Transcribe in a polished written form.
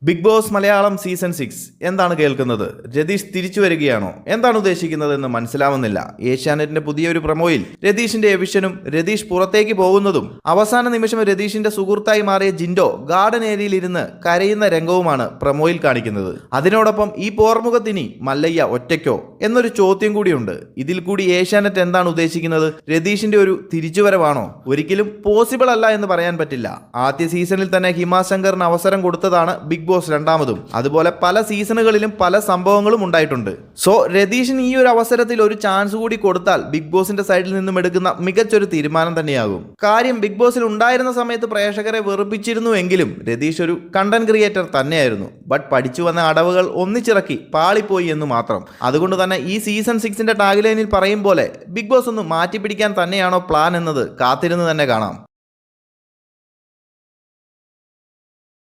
Big boss Malayalam season 6 എന്താണ് കേൾക്കുന്നത്? രതീഷ് തിരിച്ചു വരികയാണോ? എന്താണ് ഉദ്ദേശിക്കുന്നത് എന്ന് മനസ്സിലാവുന്നില്ല. ഏഷ്യാനെറ്റിന്റെ പുതിയൊരു പ്രൊമോയിൽ രതീഷിന്റെ എവിഷനും രതീഷ് പുറത്തേക്ക് പോകുന്നതും അവസാന നിമിഷം രതീഷിന്റെ സുഹൃത്തായി മാറിയ ജിൻഡോ ഗാർഡൻ ഏരിയയിൽ ഇരുന്ന് കരയുന്ന രംഗവുമാണ് പ്രൊമോയിൽ കാണിക്കുന്നത്. അതിനോടൊപ്പം ഈ പോർമുഖത്തിനി മല്ലയ്യ ഒറ്റയ്ക്കോ എന്നൊരു ചോദ്യം കൂടിയുണ്ട്. ഇതിൽ കൂടി ഏഷ്യാനെറ്റ് എന്താണ് ഉദ്ദേശിക്കുന്നത്? രതീഷിന്റെ ഒരു തിരിച്ചുവരവാണോ? ഒരിക്കലും പോസിബിൾ അല്ല എന്ന് പറയാൻ പറ്റില്ല. ആദ്യ സീസണിൽ തന്നെ ഹിമാശങ്കറിന് അവസരം കൊടുത്തതാണ് ബിഗ് ബോസ് രണ്ടാമതും. അതുപോലെ പല സീസണുകളിലും പല സംഭവങ്ങളും ഉണ്ടായിട്ടുണ്ട്. സോ രതീഷിന് ഈ ഒരു അവസരത്തിൽ ഒരു ചാൻസ് കൂടി കൊടുത്താൽ ബിഗ് ബോസിന്റെ സൈഡിൽ നിന്നും എടുക്കുന്ന മികച്ചൊരു തീരുമാനം തന്നെയാകും. കാര്യം ബിഗ് ബോസിൽ ഉണ്ടായിരുന്ന സമയത്ത് പ്രേക്ഷകരെ വെറുപ്പിച്ചിരുന്നുവെങ്കിലും രതീഷ് ഒരു കണ്ടന്റ് ക്രിയേറ്റർ തന്നെയായിരുന്നു. ബട്ട് പഠിച്ചു വന്ന അടവുകൾ ഒന്നിച്ചിറക്കി പാളിപ്പോയി എന്ന് മാത്രം. അതുകൊണ്ട് തന്നെ ഈ സീസൺ 6ന്റെ ടാഗ്ലൈനിൽ പറയും പോലെ ബിഗ് ബോസ് ഒന്ന് മാറ്റിപ്പിടിക്കാൻ തന്നെയാണോ പ്ലാൻ എന്നത് കാത്തിരുന്ന് തന്നെ കാണാം.